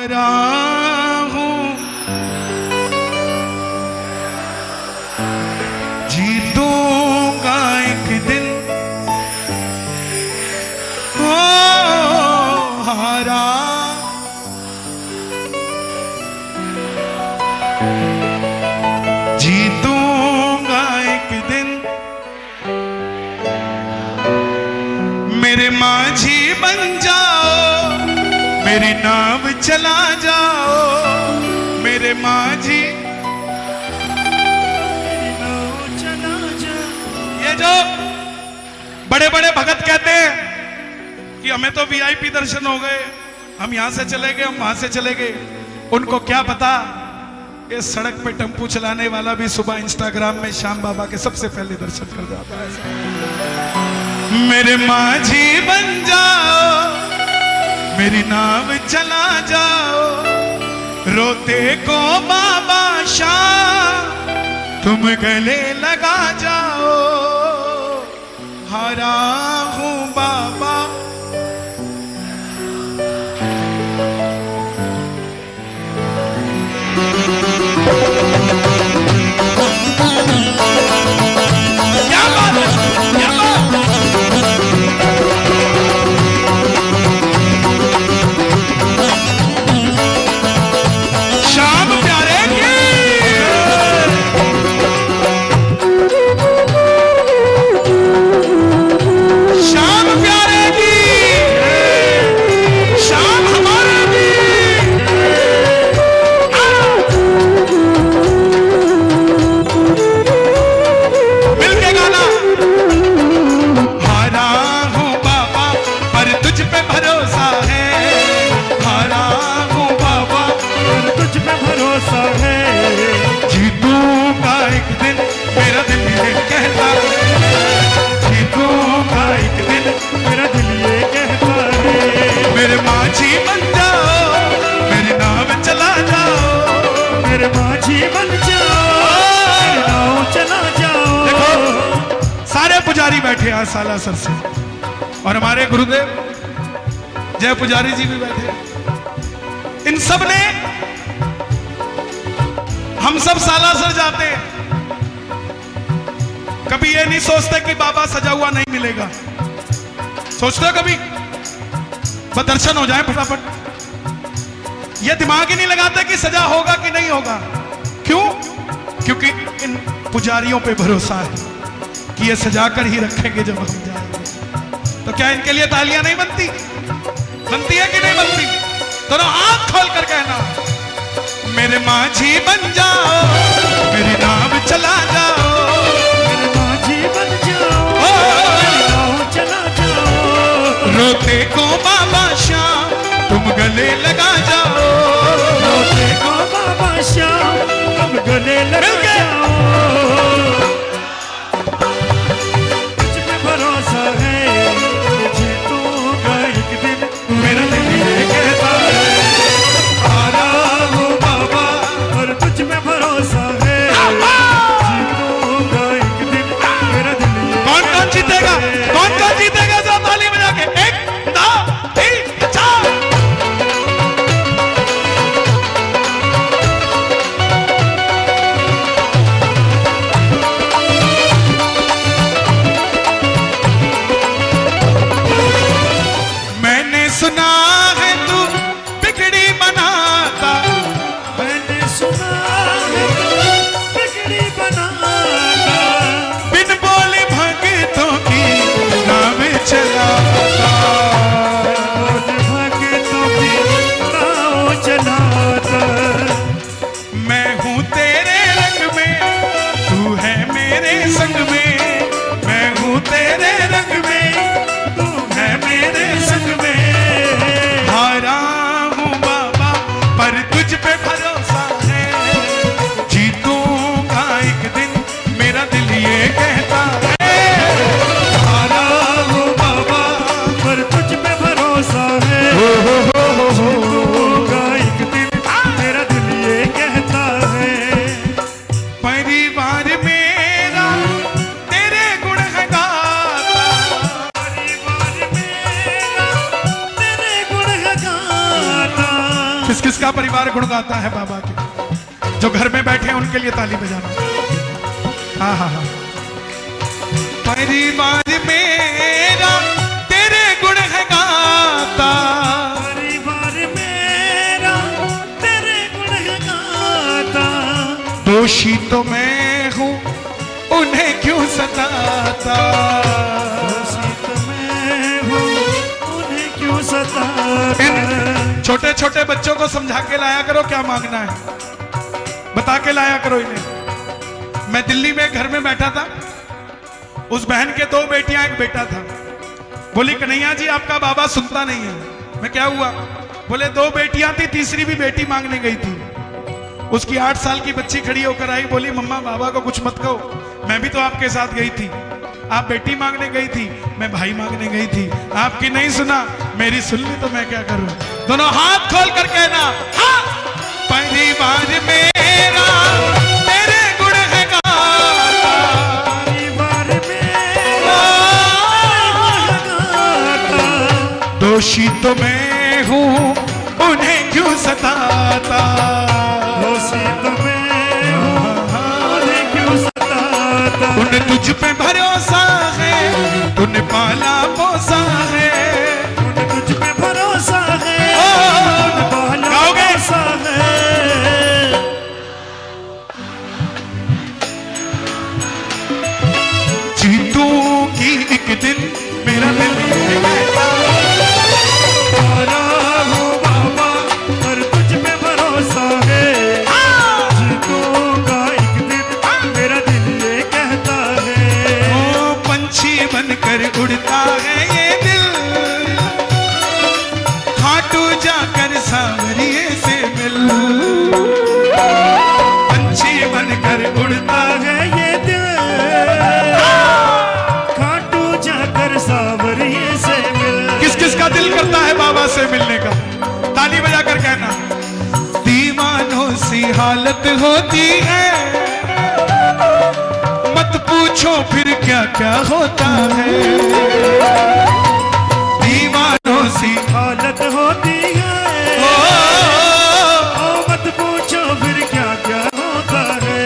हारा हूं जीतूंगा एक दिन, ओ हारा जीतूंगा एक दिन, मेरे माझी बन जाओ, मेरी नाव चला जाओ, मेरे माझी चला जाओ। ये जो बड़े बड़े भगत कहते हैं कि हमें तो वीआईपी दर्शन हो गए, हम यहां से चले गए, हम वहां से चले गए, उनको क्या पता इस सड़क पे टेम्पू चलाने वाला भी सुबह इंस्टाग्राम में श्याम बाबा के सबसे पहले दर्शन कर जाता है। मेरे माझी बन जाओ, मेरी नाव चला जाओ, रोते को बाबा शाह तुम गले लगा जाओ, हारा हूं बाबा। क्या बात है, क्या बात है। पुजारी बैठे हैं सालासर से, और हमारे गुरुदेव जय पुजारी जी भी बैठे। इन सब ने, हम सब सालासर जाते हैं, कभी ये नहीं सोचते कि बाबा सजा हुआ नहीं मिलेगा। सोचते हो कभी बस दर्शन हो जाए फटाफट। ये दिमाग ही नहीं लगाते कि सजा होगा कि नहीं होगा। क्यों? क्योंकि इन पुजारियों पे भरोसा है कि ये सजा कर ही रखेंगे जब हम जाएंगे। तो क्या इनके लिए तालियां नहीं बनती? बनती है कि नहीं बनती? दोनों आंख खोल कर कहना, मेरे माझी बन जाओ, मेरी नाव चला जाओ, मेरे माझी बन जाओ, मेरी नाव चला जाओ, रोते को बाबा श्याम तुम गले लगा जाओ, रोते को बाबा श्याम तुम गले लगा जाओ। किस किस का परिवार गुण गाता है बाबा के? जो घर में बैठे हैं उनके लिए ताली बजाना। हाँ हाँ हाँ। परिवार मेरा तेरे गुण है गाता, परिवार मेरा तेरे गुण है गाता। दोषी तो मैं हूँ उन्हें क्यों सताता, दोषी तो मैं हूँ उन्हें क्यों सताता। छोटे छोटे बच्चों को समझा के लाया करो क्या मांगना है, बता के लाया करो इन्हें। मैं दिल्ली में घर में बैठा था, उस बहन के 2 बेटियां एक बेटा था। बोली कन्हैया जी आपका बाबा सुनता नहीं है। मैं क्या हुआ? बोले 2 बेटियां थी, तीसरी भी बेटी मांगने गई थी। उसकी 8 साल की बच्ची खड़ी होकर आई, बोली मम्मा बाबा को कुछ मत कहो, मैं भी तो आपके साथ गई थी। आप बेटी मांगने गई थी, मैं भाई मांगने गई थी, आपकी नहीं सुना, मेरी सुन ली तो मैं क्या करूं। दोनों हाथ खोल कर कहना हाँ। परिवार मेरा तेरे गुण है गाता, परिवार मेरा गाता। दोषी तो मैं हूँ उन्हें क्यों सताता, दोषी तो मैं हूँ उन्हें क्यों सताता। उन्हें तुझ पे भरोसा है, तूने पाला पोसा है, उन्हें तुझ पे भरोसा है, पाला गाओगे? पोसा है। जीतूंगी एक दिन मेरा दिल ये कहता, पाला हूँ बाबा पर तुझ पे भरोसा है। जीतूंगा एक दिन मेरा दिल ये कहता है। ओ पंछी बनकर उड़ता है ये दिल, खाटू जाकर सांवरिये से मिल। पंछी बनकर उड़ता है ये दिल, खाटू जाकर सांवरिये से मिल। किस किस का दिल करता है बाबा से मिलने का? ताली बजाकर कहना। दीवानों सी हालत होती है, मत पूछो फिर क्या क्या होता है। दीवानों सी हालत होती है, ओ, ओ मत पूछो फिर क्या क्या होता है।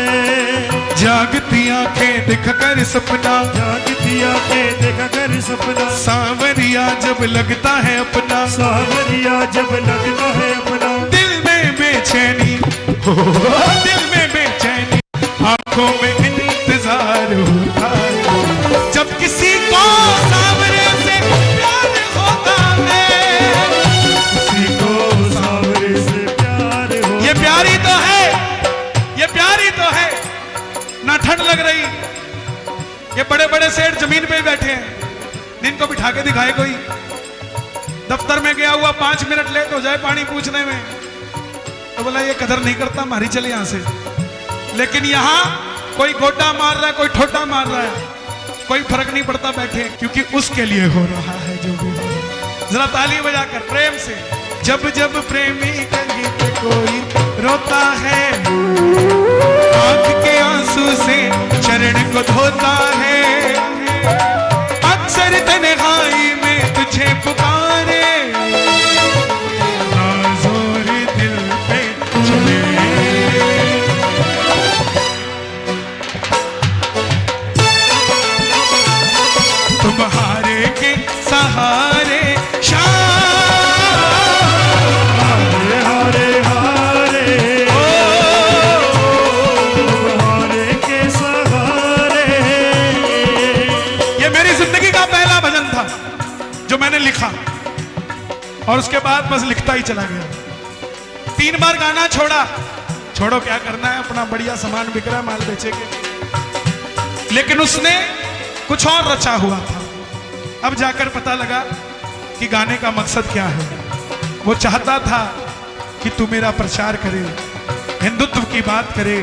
जागती आंखें दिख कर सपना, जागती आंखें देखा कर सपना, सांवरिया जब लगता है अपना, सांवरिया जब लगता है अपना। दिल में बेचैनी हो, दिल में बेचैनी, आंखों में इंतजार होता है। जब किसी को सांवरे से प्यार होता है, किसी को सांवरे से प्यार हो। ये प्यार ही तो है, ये प्यार ही तो है। ना ठंड लग रही, ये बड़े बड़े सेठ जमीन पे बैठे हैं, इनको बिठा के दिखाए कोई। दफ्तर में गया हुआ 5 मिनट लेट हो जाए पानी पूछने में तो बोला ये कदर नहीं करता, मारी चले यहां से। लेकिन यहां कोई गोटा मार रहा है, कोई ठोटा मार रहा है, कोई फर्क नहीं पड़ता, बैठे, क्योंकि उसके लिए हो रहा है जो भी हो रहा है। जरा ताली बजाकर प्रेम से। जब जब प्रेमी कहीं पे कोई रोता है, आंख के आंसू से चरण को धोता है, अक्सर तन्हाई में तुझे पुकारे, जोर दिल पे चले। तुम्हारे के सहारे हारे हारे हारे, तुम्हारे के सहारे। ये मेरी जिंदगी का पहला भजन था जो मैंने लिखा, और उसके बाद बस लिखता ही चला गया। 3 बार गाना छोड़ा, छोड़ो क्या करना है, अपना बढ़िया सामान बिक रहा है, माल बेचेंगे। लेकिन उसने कुछ और रचा हुआ था। अब जाकर पता लगा कि गाने का मकसद क्या है। वो चाहता था कि तू मेरा प्रचार करे, हिंदुत्व की बात करे,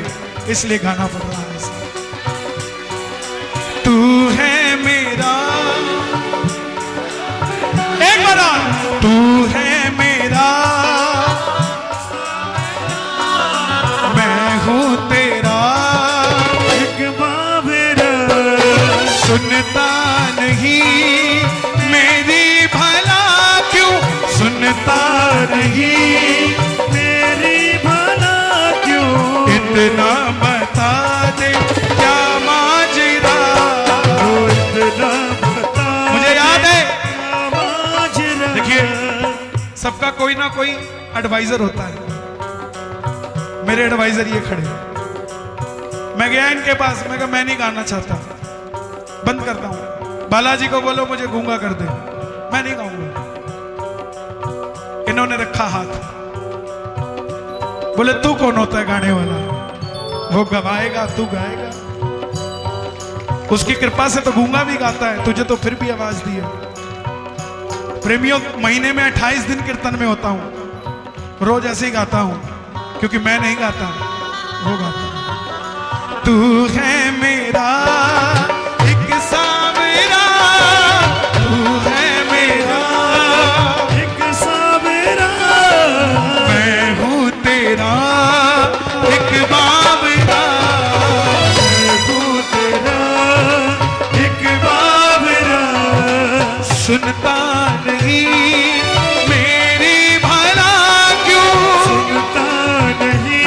इसलिए गाना पड़ रहा है ऐसा। तू है मेरा, एक बार और, तू है मेरा, मैं हूं तेरा, एक बाबेरा सुनता नहीं मेरी भला क्यों सुनता नहीं इतना बता दे क्या माजरा। इतना बता मुझे याद है, क्या माजरा। देखिए सबका कोई ना कोई एडवाइजर होता है। मेरे एडवाइजर ये खड़े हैं। मैं गया इनके पास, मैं कहा मैं नहीं गाना चाहता, बंद करता हूं। बालाजी को बोलो मुझे गूंगा कर दे, मैं नहीं गाऊंगा। इन्होंने रखा हाथ, बोले तू कौन होता है गाने वाला, वो गवाएगा तू गाएगा। उसकी कृपा से तो गूंगा भी गाता है, तुझे तो फिर भी आवाज दी है। प्रेमियों, महीने में 28 दिन कीर्तन में होता हूं, रोज ऐसे ही गाता हूं, क्योंकि मैं नहीं गाता, वो गाता है। तू है मेरा एक सावरा, तू है मेरा एक सावरा, मैं हूँ तेरा एक बावरा, मैं हूँ तेरा एक बावरा। सुनता नहीं मेरी भला क्यों, सुनता नहीं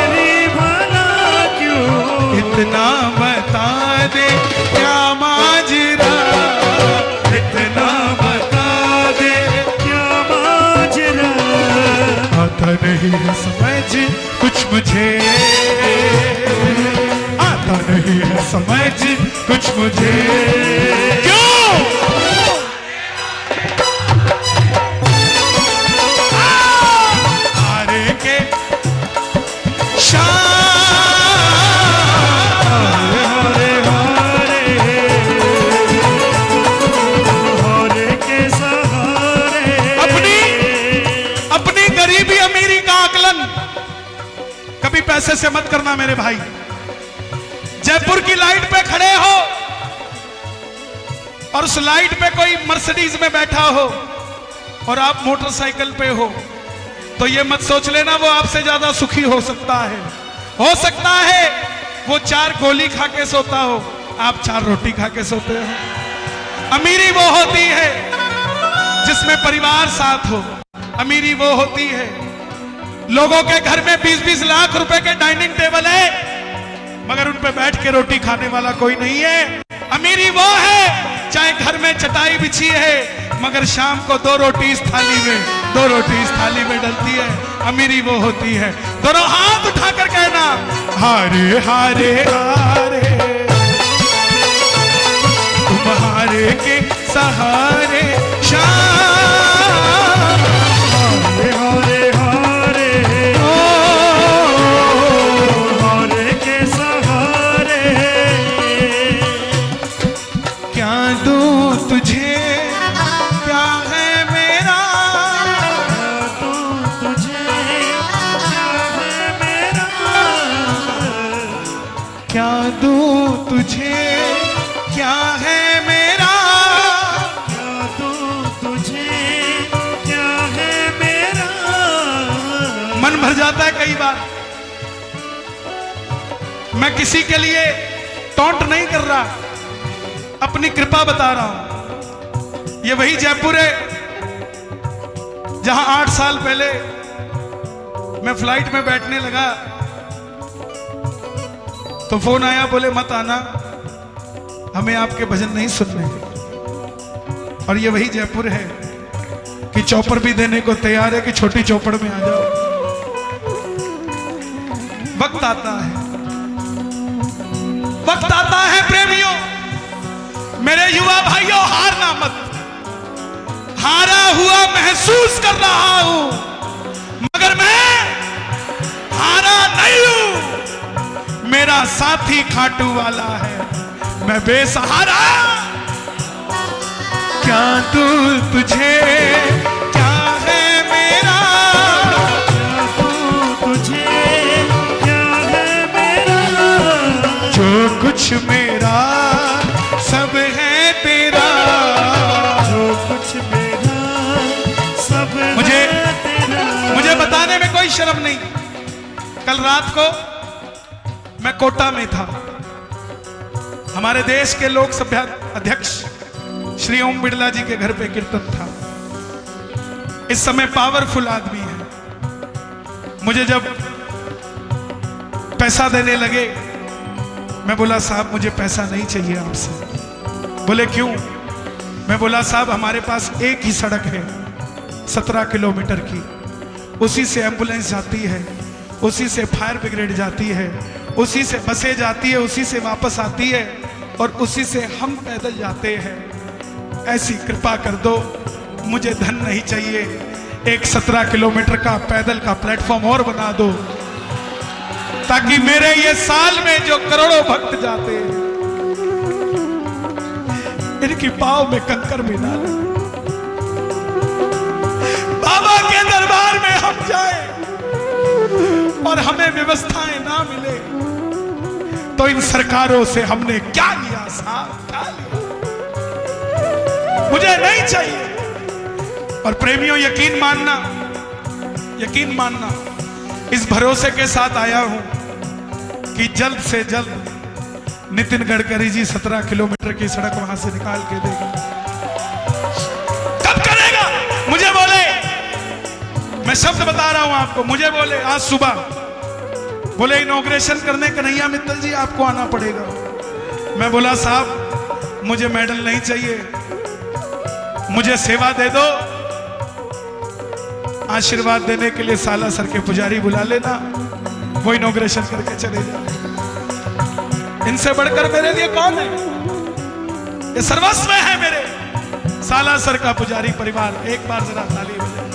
मेरी भला क्यों। इतना बता दे क्या माजरा, इतना बता दे क्या माजरा। आता नहीं है समझ कुछ मुझे, आता नहीं है समझ कुछ मुझे। क्यों? हारे के शान, हारे हारे हारे के सहारे। अपनी गरीबी अमीरी का आकलन कभी पैसे से मत करना मेरे भाई। जयपुर की लाइट पे खड़े हो और उस लाइट पे कोई मर्सिडीज में बैठा हो और आप मोटरसाइकिल पे हो, तो ये मत सोच लेना वो आपसे ज्यादा सुखी हो सकता है। हो सकता है वो 4 गोली खा के सोता हो, आप 4 रोटी खा के सोते हो। अमीरी वो होती है जिसमें परिवार साथ हो। अमीरी वो होती है, लोगों के घर में 20-20 लाख रुपए के डाइनिंग टेबल है, मगर उन पे बैठ के रोटी खाने वाला कोई नहीं है। अमीरी वो है चाहे घर में चटाई बिछी है, मगर शाम को 2 रोटी इस थाली में, 2 रोटी इस थाली में डलती है। अमीरी वो होती है। दोनों हाथ उठाकर कहना, हारे हारे हारे, तुम हारे के सहारे शाम, हारे हारे हारे हारे के सहारे। क्या दूं तुझे क्या है मेरा, तू तुझे क्या है मेरा। क्या दूं तुझे क्या है मेरा। क्या तू तुझे क्या है मेरा। मन भर जाता है कई बार। मैं किसी के लिए टॉन्ट नहीं कर रहा, अपनी कृपा बता रहा हूं। ये वही जयपुर है जहां 8 साल पहले मैं फ्लाइट में बैठने लगा तो फोन आया, बोले मत आना, हमें आपके भजन नहीं सुनने। और ये वही जयपुर है कि चौपर भी देने को तैयार है कि छोटी चौपड़ में आ जाओ। वक्त आता है, वक्त आता है प्रेमियों, मेरे युवा भाइयों, हारना मत। हारा हुआ महसूस कर रहा हूं, मगर मैं हारा नहीं हूं। मेरा साथी खाटू वाला है, मैं बेसहारा। क्या तू तुझे क्या है मेरा, क्या तू तुझे क्या है मेरा। जो कुछ मेरा सब है तेरा। जो कुछ मेरा सब मुझे- है तेरा। मुझे बताने में कोई शर्म नहीं। कल रात को मैं कोटा में था, हमारे देश के लोकसभा अध्यक्ष श्री ओम बिड़ला जी के घर पे कीर्तन था। इस समय पावरफुल आदमी है। मुझे जब पैसा देने लगे। मैं बोला साहब मुझे पैसा नहीं चाहिए आपसे। बोले क्यों? मैं बोला साहब हमारे पास एक ही सड़क है 17 किलोमीटर की, उसी से एम्बुलेंस जाती है, उसी से फायर ब्रिगेड जाती है, उसी से बसें जाती है, उसी से वापस आती है और उसी से हम पैदल जाते हैं। ऐसी कृपा कर दो, मुझे धन नहीं चाहिए, एक 17 किलोमीटर का पैदल का प्लेटफॉर्म और बना दो ताकि मेरे ये साल में जो करोड़ों भक्त जाते हैं इनकी पाँव में कंकर भी ना लगे। बाबा के दरबार में हम जाए और हमें व्यवस्थाएं ना मिले तो इन सरकारों से हमने क्या लिया साहब, क्या लिया? मुझे नहीं चाहिए। और प्रेमियों यकीन मानना इस भरोसे के साथ आया हूं कि जल्द से जल्द नितिन गडकरी जी 17 किलोमीटर की सड़क वहां से निकाल के देगा। कब करेगा? मुझे बोले, मैं शब्द बता रहा हूं आपको, मुझे बोले आज सुबह, बोले इनॉग्रेशन करने कन्हैया मित्तल जी आपको आना पड़ेगा। मैं बोला साहब मुझे मेडल नहीं चाहिए, मुझे सेवा दे दो। आशीर्वाद देने के लिए सालासर के पुजारी बुला लेना, वो इनॉग्रेशन करके चले जाए। इनसे बढ़कर मेरे लिए कौन है? ये सर्वस्व है मेरे सालासर का पुजारी परिवार। एक बार जरा ताली बजाए।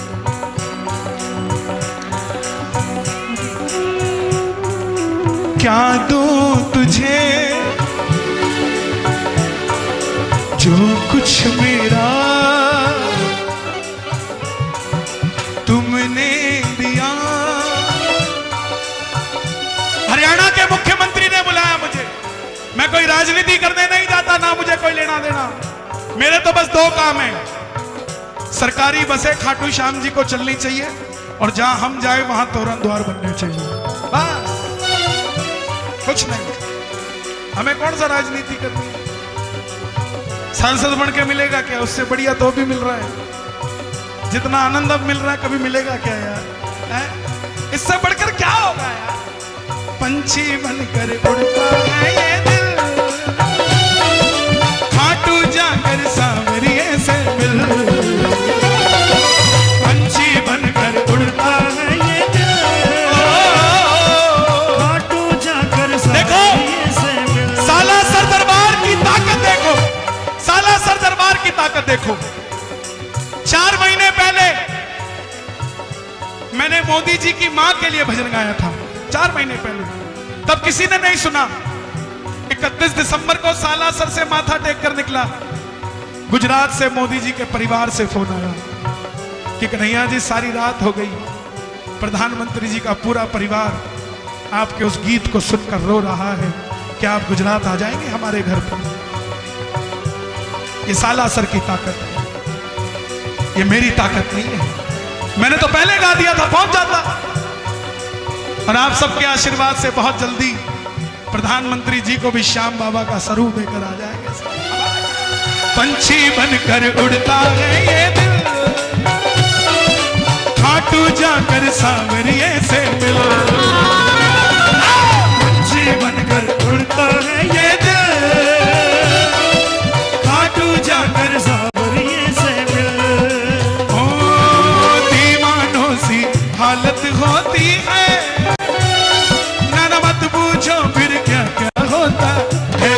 क्या दूं तुझे जो कुछ मेरा तुमने दिया। हरियाणा के मुख्यमंत्री ने बुलाया मुझे। मैं कोई राजनीति करने नहीं जाता, ना मुझे कोई लेना देना। मेरे तो बस दो काम है, सरकारी बसें खाटू श्याम जी को चलनी चाहिए और जहां हम जाए वहां तोरण द्वार बनने चाहिए, बस कुछ नहीं। हमें कौन सा राजनीति करनी है? सांसद बन के मिलेगा क्या? उससे बढ़िया तो भी मिल रहा है। जितना आनंद अब मिल रहा है कभी मिलेगा क्या यार? इससे बढ़कर क्या होगा यार? पंछी बनकर उड़ता है ये दिल, खाटू जाकर सांवरिये से मिल। पंछी बनकर उड़ता है ये दिल, खाटू जाकर सांवरिये से मिल। सालासर दरबार की ताकत देखो, सालासर दरबार की ताकत देखो। 4 महीने पहले मैंने मोदी जी की मां के लिए भजन गाया था, 4 महीने पहले। तब किसी ने नहीं सुना। 31 दिसंबर को सालासर से माथा टेक कर निकला। गुजरात से मोदी जी के परिवार से फोन आया कि कन्हैया जी सारी रात हो गई, प्रधानमंत्री जी का पूरा परिवार आपके उस गीत को सुनकर रो रहा है, क्या आप गुजरात आ जाएंगे हमारे घर पर? ये सालासर की ताकत है, ये मेरी ताकत नहीं है। मैंने तो पहले गा दिया था, पहुंच जाता। और आप सबके आशीर्वाद से बहुत जल्दी प्रधानमंत्री जी को भी श्याम बाबा का स्वरूप देकर आ जाएंगे। पंछी बनकर उड़ता है ये दिल, खाटू जाकर सांवरिये से मिल। पंछी बनकर उड़ता है ये दिल, खाटू जाकर सांवरिये से मिल। ओ दीवानों सी हालत होती है, ना मत पूछो फिर क्या क्या होता है।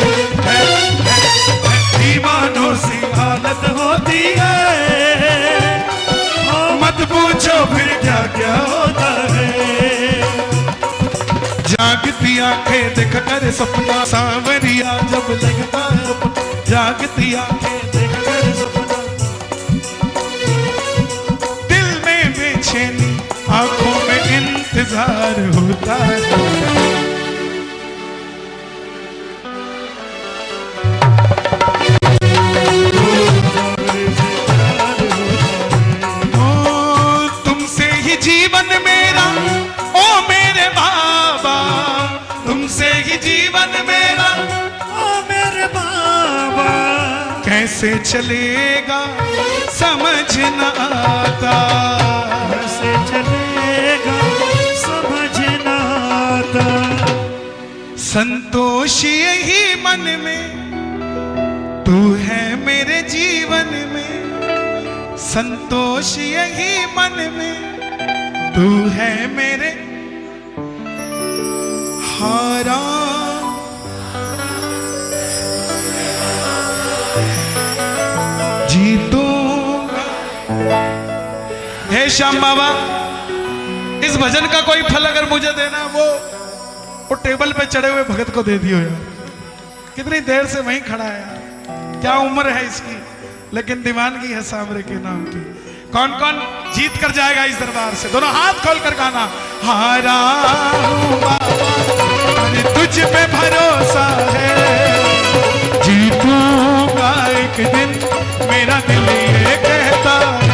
दीवानों सी हालत होती है, मत पूछो फिर क्या क्या होता है। जागती आंखें देख कर सपना सांवरिया जब लगता है अपना। जागती आंखें देख कर सपना, दिल में बेचैनी आंखों में इंतजार होता है। तुमसे ही जीवन मेरा, ओ मेरे बाबा, तुमसे ही जीवन मेरा, ओ मेरे बाबा। कैसे चलेगा समझ न आता, कैसे चलेगा समझ न आता। संतोष यही मन में, तू है मेरे जीवन में। संतोष यही मन में, तू है मेरे। हारा जीतूंगा। हे श्याम बाबा, इस भजन का कोई फल अगर मुझे देना, वो टेबल पे चढ़े हुए भगत को दे दियो यार। कितनी देर से वहीं खड़ा है यार, क्या उम्र है इसकी, लेकिन दीवानगी है सांवरे के नाम की। कौन कौन जीत कर जाएगा इस दरबार से? दोनों हाथ खोल कर गाना। हारा हूं बाबा, तुझ पे भरोसा है, जीतूंगा एक दिन, मेरा दिल ये कहता है।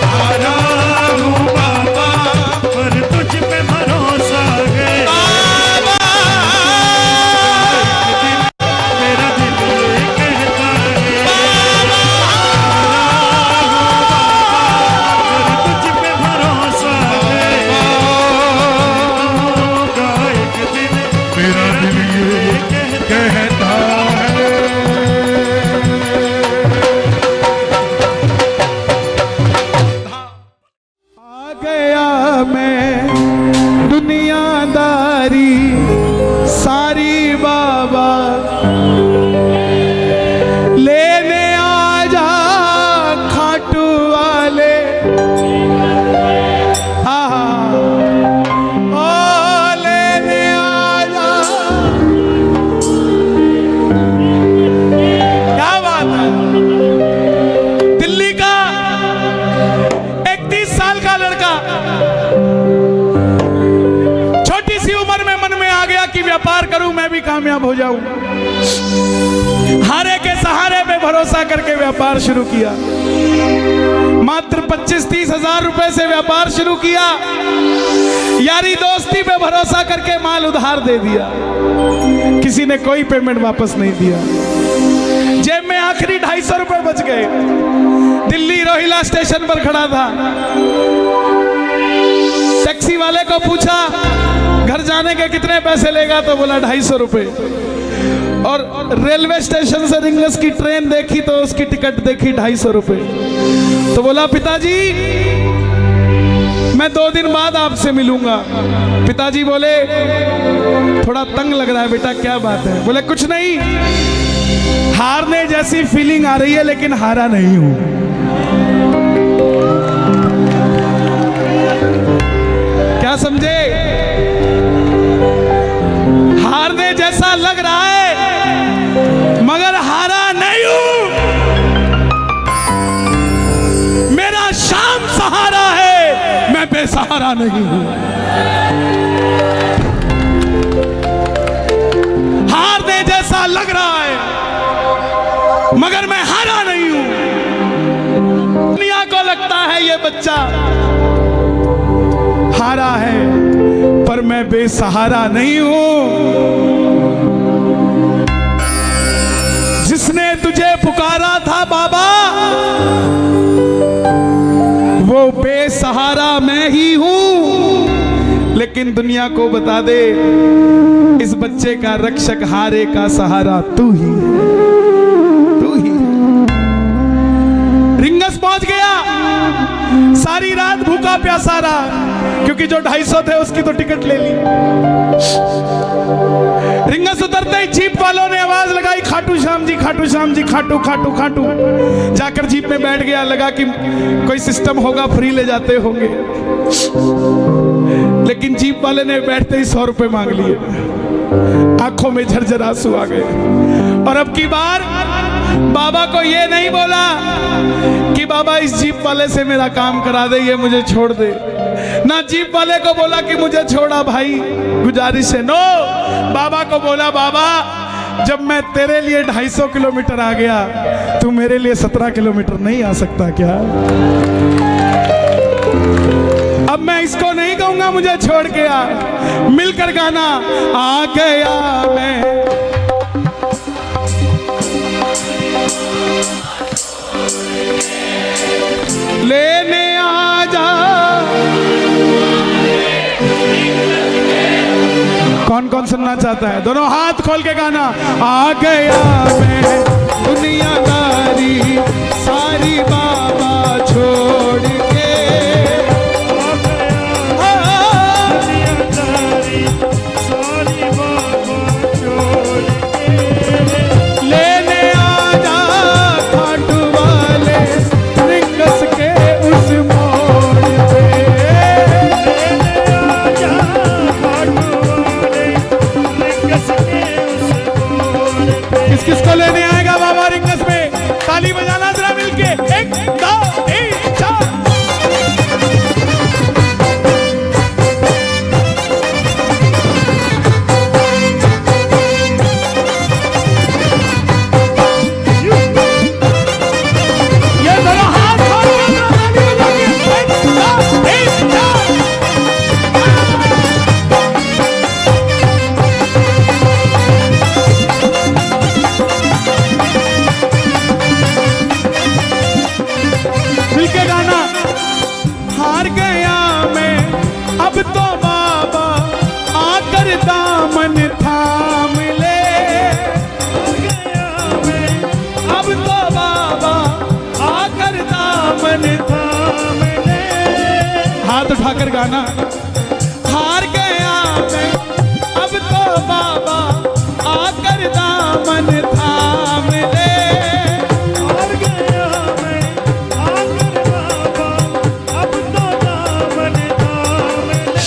हारा हूं बाबा, पर तुझ पे भरोसा है, मेरा दिल ये कहता है। पर तुझ पे भरोसा है, एक दिन मेरा दिल ये कहता है। आ गया मैं दुनियादारी सारी बाबा, लेने आजा खाटू वाले। आहा, ओ लेने आजा। क्या बात है। दिल्ली का एक 30 साल का लड़का छोटी सी उम्र में मन में आ गया कि व्यापार करूं, मैं भी कामयाब हो जाऊं। हारे के सहारे पे भरोसा करके व्यापार शुरू किया। मात्र 25-30 हजार रुपए से व्यापार शुरू किया। यारी दोस्ती पे भरोसा करके माल उधार दे दिया। किसी ने कोई पेमेंट वापस नहीं दिया। जेब में आखिरी 250 रुपए बच गए। दिल्ली रोहिला स्टेशन पर खड़ा था। टैक्सी वाले को पूछा घर जाने के कितने पैसे लेगा, तो बोला 250 रुपए। और रेलवे स्टेशन से रिंगस की ट्रेन देखी तो उसकी टिकट देखी 250 रुपए। तो बोला पिताजी मैं 2 दिन बाद आपसे मिलूंगा। पिताजी बोले थोड़ा तंग लग रहा है बेटा, क्या बात है? बोले कुछ नहीं, हारने जैसी फीलिंग आ रही है लेकिन हारा नहीं हूं। क्या समझे? हारने जैसा लग रहा है मगर हारा नहीं हूं। मेरा शाम सहारा है, मैं बेसहारा नहीं हूं। हारने जैसा लग रहा है मगर मैं हारा नहीं हूं। दुनिया को लगता है ये बच्चा हारा है, पर मैं बेसहारा नहीं हूं। जिसने तुझे पुकारा था बाबा, वो बेसहारा मैं ही हूं। लेकिन दुनिया को बता दे, इस बच्चे का रक्षक हारे का सहारा तू ही है, तू ही। रिंगस पहुंच गया, सारी रात भूखा प्यासा रहा, क्योंकि जो 250 थे उसकी तो टिकट ले ली। रिंगस उतरते ही जीप वालों ने आवाज लगाई, खाटू श्याम जी, खाटू श्याम जी, खाटू खाटू खाटू। जाकर जीप में बैठ गया, लगा कि कोई सिस्टम होगा, फ्री ले जाते होंगे। लेकिन जीप वाले ने बैठते ही 100 रुपए मांग लिए। आंखों में झरझर आंसू आ गए। और अब की बार बाबा को ये नहीं बोला कि बाबा इस जीप वाले से मेरा काम करा दे, ये मुझे छोड़ दे। ना जीप वाले को बोला कि मुझे छोड़ा भाई, गुजारिश है। नो, बाबा को बोला बाबा जब मैं तेरे लिए 250 किलोमीटर आ गया, तू मेरे लिए 17 किलोमीटर नहीं आ सकता क्या? अब मैं इसको नहीं कहूंगा मुझे छोड़ के आ। मिलकर गाना, आ गया मैं। लेने आ जा। कौन कौन कौन सुनना चाहता है? दोनों हाथ खोल के गाना। आ गया मैं दुनियादारी सारी बाबा छोड़ के, दुनियादारी सारी बाबा छोड़ के, लेने आजा खाटू वाले रिंगस के उस मोड़ पे, लेने आजा खाटू वाले रिंगस के उस मोड़ पे। किस किस को लेने आएगा बाबा रिंगस में? ताली बजाना जरा मिलके। 1 2 3 4। ये दोनों हाथ खोल के जरा ताली बजाइए। 1 2 3 4। मिलके गाना। हार गया मैं अब तो बाबा आकर दामन थाम ले, अब तो बाबा आकर दामन थाम ले। हाथ उठाकर गाना। हार गया मैं अब तो बाबा आकर दामन थाम ले, हार गया मैं आकर बाबा अब तो दामन थाम ले।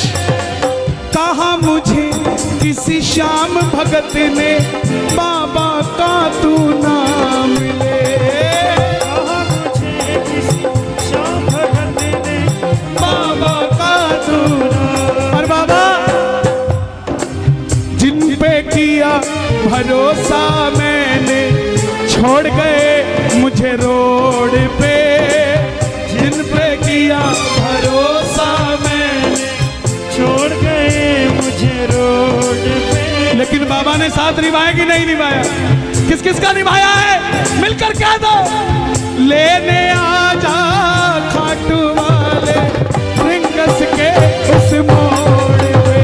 कहा मुझे किसी श्याम भगत ने बाबा का तू नाम ले, कहा मुझे किसी श्याम भगत ने बाबा का तू नाम। और बाबा जिन पे किया भरोसा मैंने छोड़ गए मुझे रोड पे, जिन पे किया भरोसा मैंने। छोड़ गए मुझे रोड पे। लेकिन बाबा ने साथ निभाया कि नहीं निभाया? किस किस का निभाया है? मिलकर कह दो। लेने आजा खाटू वाले रिंगस के उस मोड़ पे,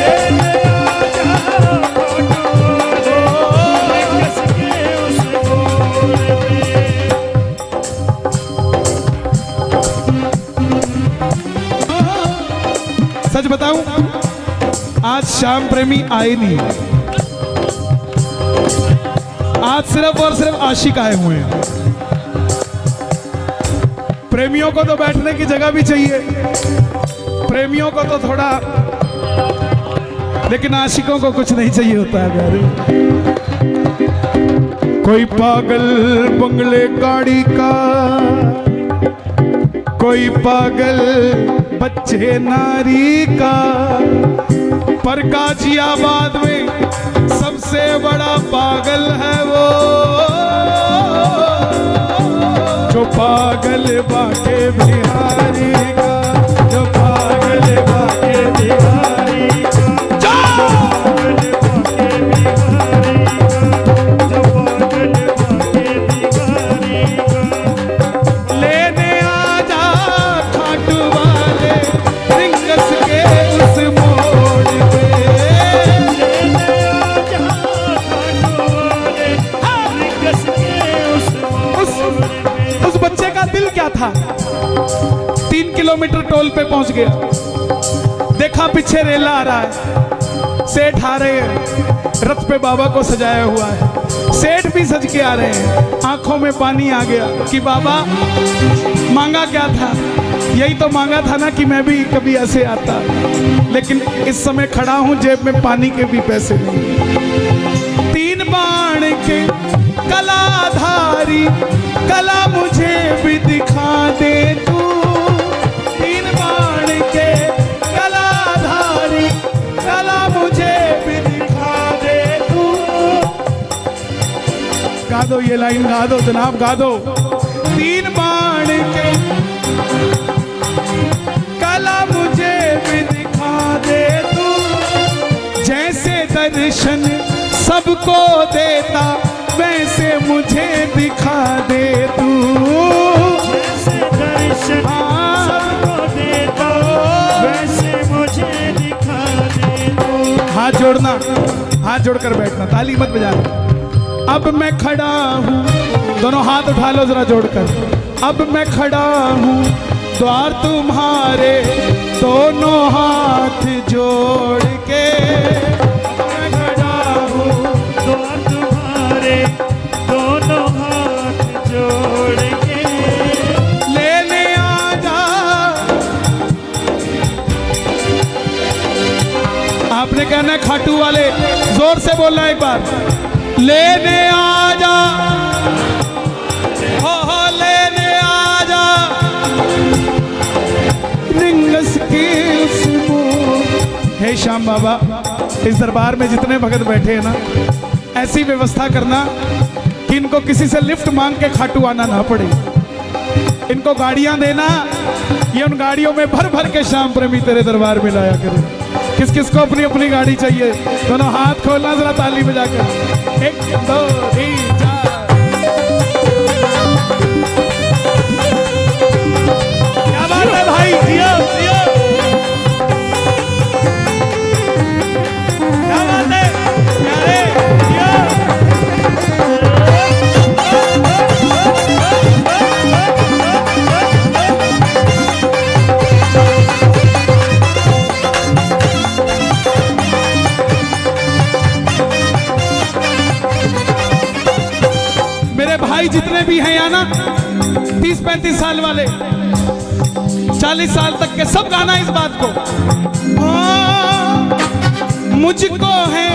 लेने आजा खाटू वाले रिंगस के उस मोड़ पे। सच बताऊं, आज श्याम प्रेमी आए नहीं, आज सिर्फ और सिर्फ आशिक आए हुए हैं। प्रेमियों को तो बैठने की जगह भी चाहिए, प्रेमियों को तो थोड़ा, लेकिन आशिकों को कुछ नहीं चाहिए होता है प्यारे। कोई पागल बंगले गाड़ी का, कोई पागल बच्चे नारी का, पर गाजियाबाद में सबसे बड़ा पागल है वो जो पागल बाके बिहारी का, जो पागल बाके बिहारी का, पागल बाके बिहारी का, जो पागल बाके बिहारी का। लेने आजा खाटू वाले रिंगस के उस मोड़ पे, लेने आजा खाटू वाले रिंगस के उस मोड़ पे। उस बच्चे का दिल क्या था? 3 किलोमीटर टोल पे पहुंच गया, देखा पीछे रेला आ रहा है, सेठ आ रहे हैं, रथ पे बाबा को सजाया हुआ है, सेठ भी सज के आ रहे हैं, आंखों में पानी आ गया कि बाबा मांगा क्या था? यही तो मांगा था ना कि मैं भी कभी ऐसे आता, लेकिन इस समय खड़ा हूं जेब में पानी के भी पैसे नहीं। 3 बाण के कलाधारी कला मुझे भी दिखा दे तू, 3 बाण के कलाधारी कला मुझे भी दिखा दे तू। गा दो ये लाइन, गा दो जनाब, गा दो। 3 बाण के कला मुझे भी दिखा दे तू, जैसे दर्शन सबको देता वैसे मुझे दिखा दे तू, जैसे दर्शन सबको देता वैसे मुझे दिखा दे तू। हाथ जोड़ना, हाथ जोड़कर बैठना, ताली मत बजाना। अब मैं खड़ा हूँ, दोनों हाथ उठा लो जरा जोड़कर। अब मैं खड़ा हूँ द्वार तुम्हारे, दोनों हाथ जोड़ के। मैं खड़ा हूँ द्वार तुम्हारे, दोनों हाथ जोड़ के। लेने आ जा। आपने कहना है खाटू वाले, जोर से बोलना एक बार, लेने आ जा, हो लेने आ जा। रिंगस की हे श्याम बाबा, इस दरबार में जितने भगत बैठे हैं ना, ऐसी व्यवस्था करना कि इनको किसी से लिफ्ट मांग के खाटू आना ना पड़े। इनको गाड़ियां देना, ये उन गाड़ियों में भर भर के श्याम प्रेमी तेरे दरबार में लाया करें। किस किस को अपनी अपनी गाड़ी चाहिए, दोनों हाथ खोलना जरा ताली बजाकर। 1 2 3 4। क्या बात है भाई, जियो जियो। क्या बात है प्यारे, जियो। भाई जितने भी हैं यहाँ ना, 30-35 साल वाले, 40 साल तक के, सब गाना इस बात को। मुझको है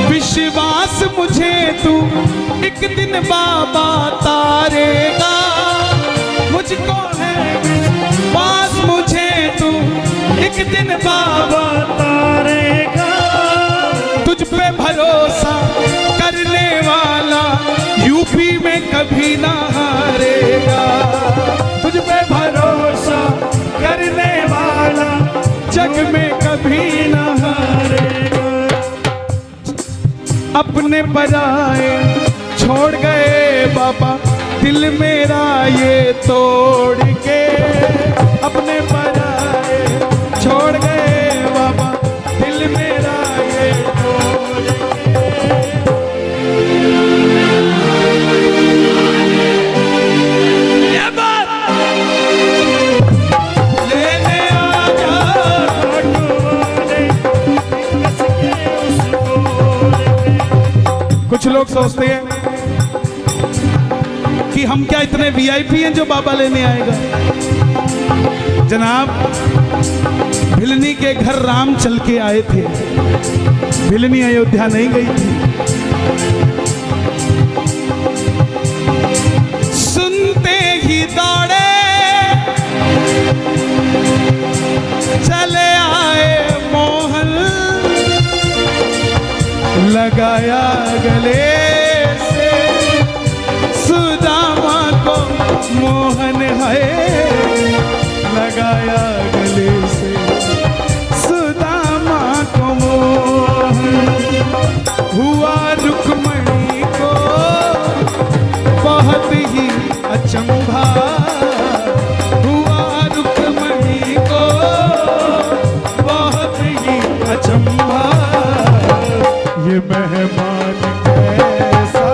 विश्वास, मुझे तू एक दिन बाबा तारेगा। मुझको है विश्वास, मुझे तू एक दिन बाबा तारेगा। तुझ पे भरोसा करने वाला यूपी में कभी ना हारेगा। तुझ पे भरोसा करने वाला जग में कभी ना हारेगा। अपने पराए छोड़ गए बाबा, दिल मेरा ये तोड़ के। अपने पराए छोड़ गए बाबा, दिल मेरा ये तोड़ के। कुछ लोग सोचते हैं कि हम क्या इतने वीआईपी हैं जो बाबा लेने आएगा। जनाब, भिलनी के घर राम चल के आए थे, भिलनी अयोध्या नहीं गई थी। सुनते ही दौड़े चले आए मोहन, लगाया गले से सुदामा को मोहन है। लगाया गले से सुदामा को मोहन। हुआ रुक्मणी को बहुत ही अचंभा। हुआ रुक्मणी को बहुत ही अचंभा। ये मेहमान कैसा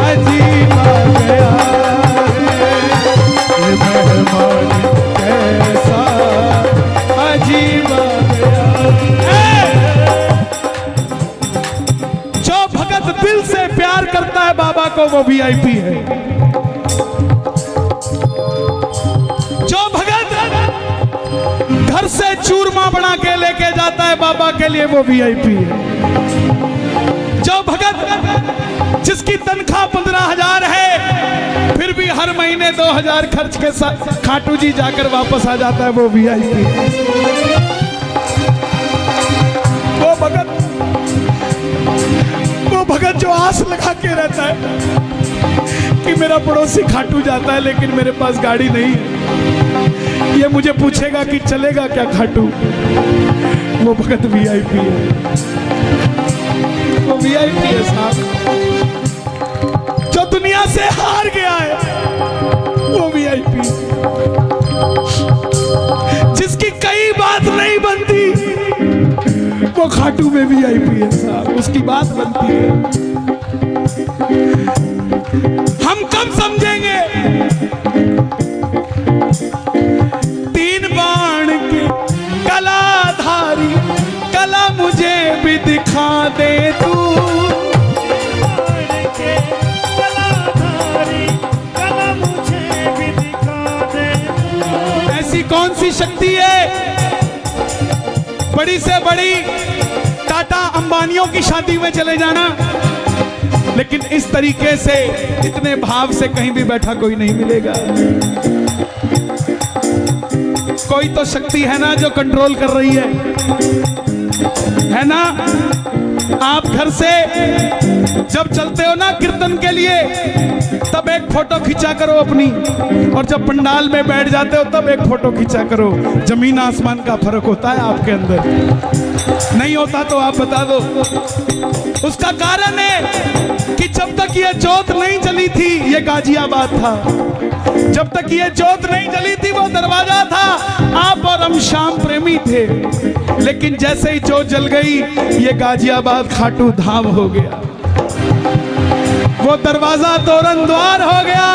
अजीब आ गया है। ये मेहमान कैसा अजीब आ गया है। जो भगत दिल से प्यार करता है बाबा को, वो वीआईपी है। जो भगत घर से चूरमा बना के लेके जाता है बाबा के लिए, वो वीआईपी है। जो भगत जिसकी तनख्वाह 15,000 है, फिर भी हर महीने 2,000 खर्च के साथ खाटू जी जाकर वापस आ जाता है, वो वीआईपी है। वो भगत जो आस लगा के रहता है कि मेरा पड़ोसी खाटू जाता है लेकिन मेरे पास गाड़ी नहीं है, ये मुझे पूछेगा कि चलेगा क्या खाटू, वो भगत वीआईपी है। वो वीआईपी है साहब। जो दुनिया से हार गया है वो वीआईपी। जिसकी कई बात नहीं बनती वो वो खाटू में VIP है साहब, उसकी बात बनती है। हम कब समझेंगे? 3 बाण के कलाधारी, कला मुझे भी दिखा दे तू। ऐसी कौन सी शक्ति है बड़ी से बड़ी टाटा अंबानियों की शादी में चले जाना, लेकिन इस तरीके से इतने भाव से कहीं भी बैठा कोई नहीं मिलेगा। कोई तो शक्ति है ना जो कंट्रोल कर रही है ना। आप घर से जब चलते हो ना कीर्तन के लिए, तब एक फोटो खींचा करो अपनी, और जब पंडाल में बैठ जाते हो तब एक फोटो खींचा करो। जमीन आसमान का फर्क होता है आपके अंदर। नहीं होता तो आप बता दो। उसका कारण है कि जब तक ये जोत नहीं जली थी, ये गाजियाबाद था। जब तक ये जोत नहीं जली थी, वो दरवाजा था। आप और हम श्याम प्रेमी थे, लेकिन जैसे ही जोत जल गई, ये गाजियाबाद खाटू धाम हो गया। वो दरवाजा तोरण द्वार हो गया।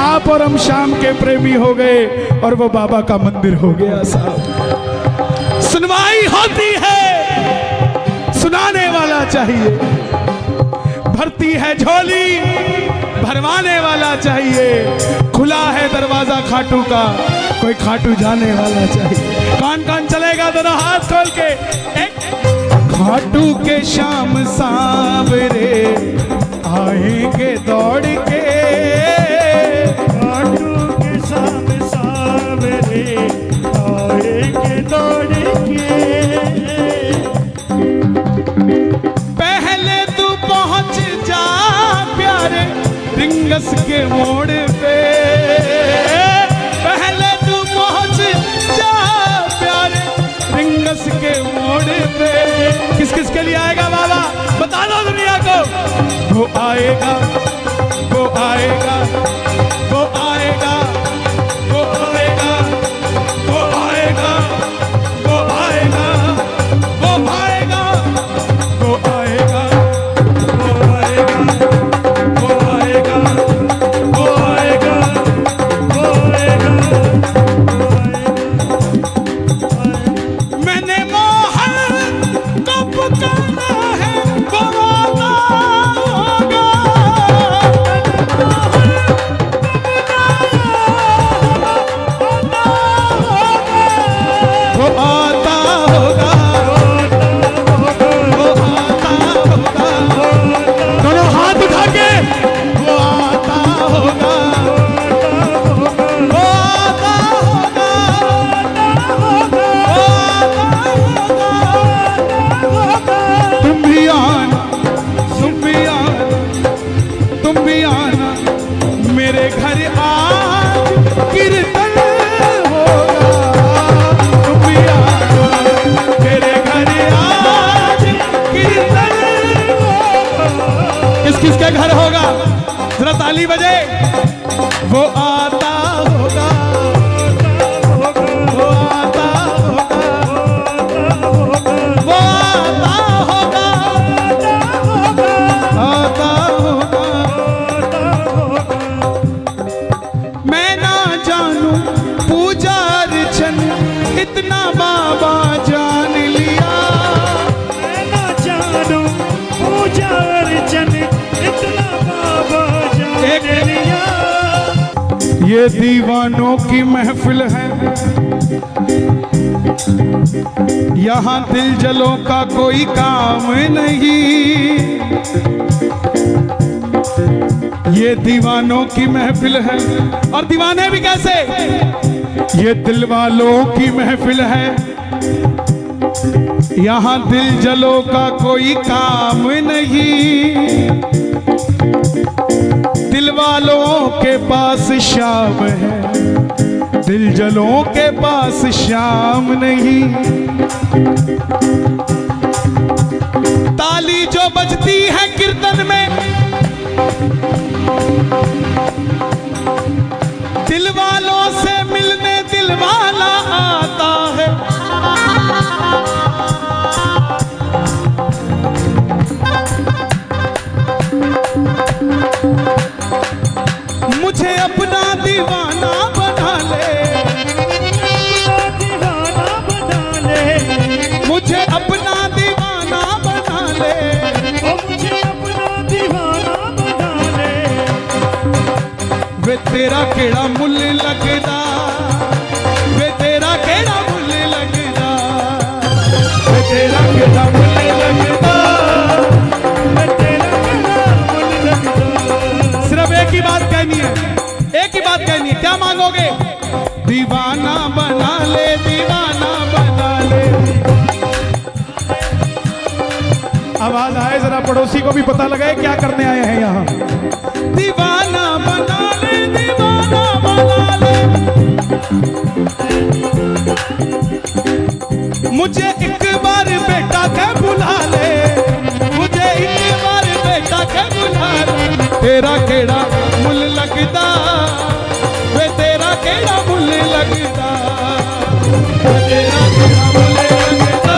आप और हम श्याम के प्रेमी हो गए, और वो बाबा का मंदिर हो गया साहब। सुनवाई होती है, सुनाने वाला चाहिए। भरती है झोली, भरवाने वाला चाहिए। खुला है दरवाजा खाटू का, कोई खाटू जाने वाला चाहिए। कौन कौन चलेगा? दोनों हाथ खोल के। एक खाटू के श्याम सांवरे आएंगे दौड़ के, खाटू के श्याम सांवरे आएंगे दौड़ के। पहले तू पहुंच जा प्यारे रिंगस के मोड़ पे। पहले तू पहुंच जा प्यारे रिंगस के मोड़ पे। किस किस के लिए आएगा बाबा? बता दो दुनिया को। वो आएगा, वो आएगा, वो आएगा, वो आएगा, वो आएगा, वो आएगा, वो आएगा, वो आएगा, वो आएगा, वो आएगा, वो आएगा, वो आएगा। मैंने मोहन को पुकारा है, वो आता होगा। वो आता होगा, वो आता होगा। दोनों हाथ उठा के। वो आता होगा, वो आता होगा, वो आता होगा। तुम भी आना, तुम भी आना, तुम भी आना मेरे घर आज कीर्तन होगा। तुम भी आना मेरे घर आज कीर्तन होगा। किस किस के घर होगा? जरा ताली बजे। वो आता होगा, वो आता होगा, वो आता होगा, आता होगा। मैं ना जानू पूजा अर्चन, इतना बाबा जान लिया। मैं ना जानू पूजा अर्चन, इतना बाबा जान लिया। ये दीवानों की महफिल है, यहाँ दिल जलों का कोई काम नहीं। ये दीवानों की महफिल है, और दीवाने भी कैसे? ये दिल वालों की महफिल है, यहाँ दिल जलों का कोई काम नहीं। दिल वालों के पास शाम है, दिल जलों के पास शाम नहीं। ताली जो बजती है कीर्तन में, दिल वालों से मिलने दिल वाला आता है। तेरा केड़ा मुल लगदा, वे तेरा केड़ा मुल लगदा, वे तेरा केड़ा मुल लगदा, मैं तेरा केड़ा मुल लगदा। सिर्फ एक ही बात कहनी है, एक ही बात कहनी है। क्या मांगोगे? दीवाना बना ले, दीवाना बना ले। आवाज आए जरा, पड़ोसी को भी पता लगे क्या करने आए हैं यहाँ। दीवाना बना ले, दीवाना बना ले, मुझे एक बार बेटा के बुला ले, मुझे एक बार बेटा के बुला ले। तेरा केड़ा मुल लगदा, वे तेरा केड़ा मुल लगदा, वे तेरा केड़ा मुल लगदा,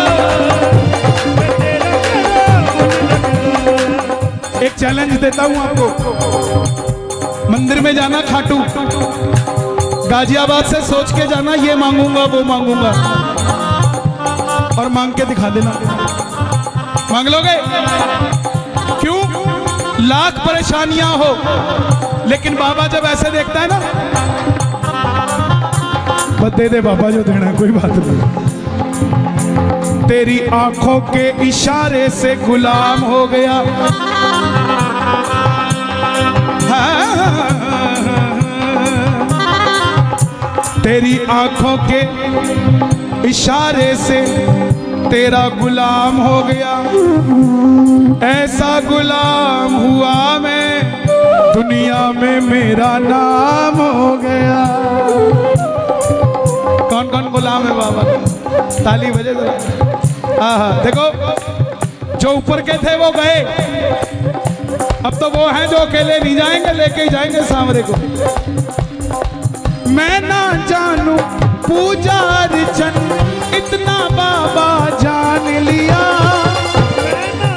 मैं तेरा केड़ा मुल लगदा। एक चैलेंज देता हूं आपको, मंदिर में जाना खाटू, गाजियाबाद से सोच के जाना ये मांगूंगा वो मांगूंगा, और मांग के दिखा देना। मांग लोगे? क्यों? लाख परेशानियां हो, लेकिन बाबा जब ऐसे देखता है ना, बस दे दे बाबा जो देना है, कोई बात नहीं। तेरी आंखों के इशारे से गुलाम हो गया, तेरी आंखों के इशारे से तेरा गुलाम हो गया, ऐसा गुलाम हुआ मैं, दुनिया में मेरा नाम हो गया। कौन कौन गुलाम है बाबा? ताली बजे जरा। हाँ, देखो जो ऊपर के थे वो गए, अब तो वो हैं जो अकेले नहीं जाएंगे, लेके ही जाएंगे सांवरे को। मैं ना जानू पूजा अर्चन, इतना बाबा जान लिया, मैं ना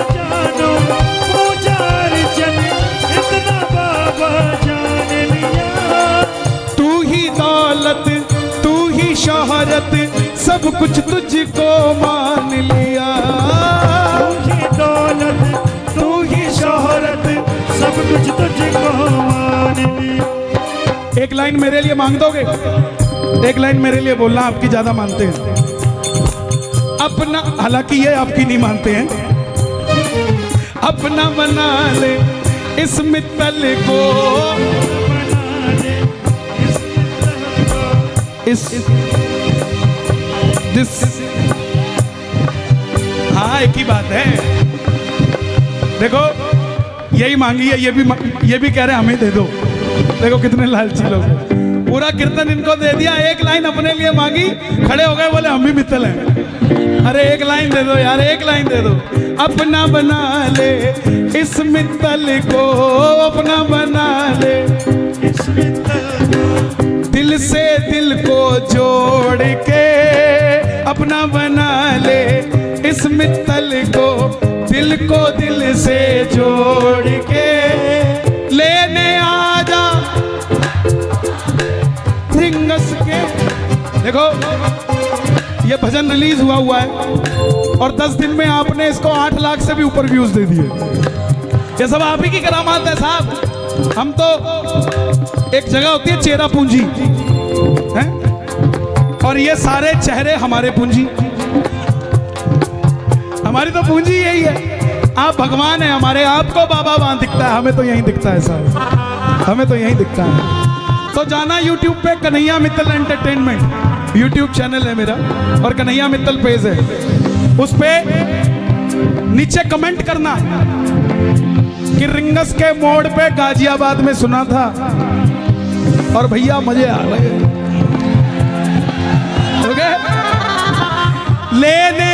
जानू पूजा अर्चन, इतना बाबा जान लिया। तू ही दौलत, तू ही शोहरत, सब कुछ तुझको मान लिया, तू ही दौलत, तू ही शोहरत, सब कुछ तुझको मान लिया। एक लाइन मेरे लिए मांग दोगे? एक लाइन मेरे लिए बोलना, आपकी ज्यादा मानते हैं अपना, हालांकि ये आपकी नहीं मानते हैं। अपना बना ले इस मित्तल को, बना ले इस मित्तल को, इस दिस। हाँ, एक ही बात है। देखो यही मांगी है, ये भी कह रहे हैं हमें दे दो। देखो कितने लालची लोग, पूरा कीर्तन इनको दे दिया, एक लाइन अपने लिए मांगी, खड़े हो गए, बोले हम भी मित्तल हैं। अरे एक लाइन दे दो यार, एक लाइन दे दो। अपना बना ले इस मित्तल को, अपना बना ले इस मित्तल को, दिल से दिल को जोड़ के, अपना बना ले इस मित्तल को, दिल को दिल से जोड़ के लेने आजा रिंगस के। देखो ये भजन रिलीज हुआ है और 10 दिन में आपने इसको 8 लाख से भी ऊपर व्यूज दे दिए। ये सब आप ही की करामात है साहब। हम तो, एक जगह होती है चेहरा पूंजी है, और ये सारे चेहरे हमारे पूंजी, हमारी तो पूंजी यही है। आप भगवान है हमारे, आपको बाबा वहां दिखता है, हमें तो यहीं दिखता है साहब, हमें तो यहीं दिखता है। तो जाना YouTube पे, Kanhaiya Mittal entertainment YouTube channel है मेरा, और कन्हैया मित्तल पेज है, उस पे नीचे कमेंट करना कि रिंगस के मोड़ पे गाजियाबाद में सुना था और भैया मजे आ गए। लेने